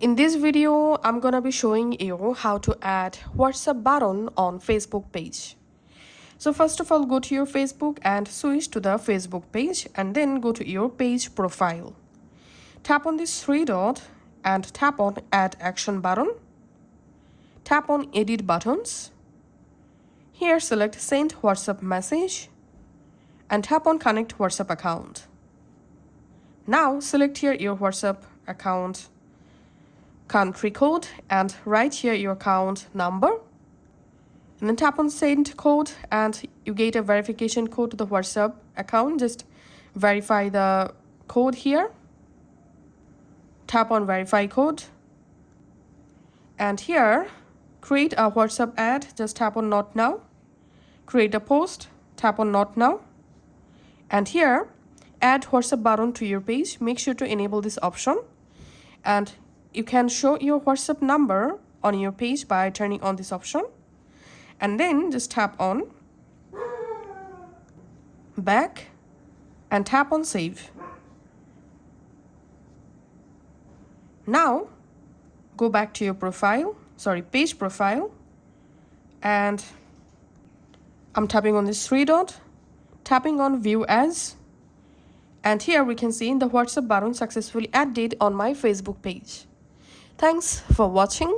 In this video, I'm gonna be showing you how to add WhatsApp button on Facebook page. So first of all, go to your Facebook and switch to the Facebook page and then go to your page profile. Tap on this three dot and tap on Add Action button. Tap on Edit Buttons. Here select Send WhatsApp Message and tap on Connect WhatsApp Account. Now select here your WhatsApp account country code and write here your account number. And then tap on Send Code and you get a verification code to the WhatsApp account. Just verify the code here. Tap on Verify Code. And here, create a WhatsApp ad. Just tap on Not Now. Create a post. Tap on Not Now. And here, add WhatsApp button to your page. Make sure to enable this option. And you can show your WhatsApp number on your page by turning on this option. And then just tap on Back and tap on Save. Now, go back to your page profile, and I'm tapping on this three dot, tapping on View As, and here we can see the WhatsApp button successfully added on my Facebook page. Thanks for watching.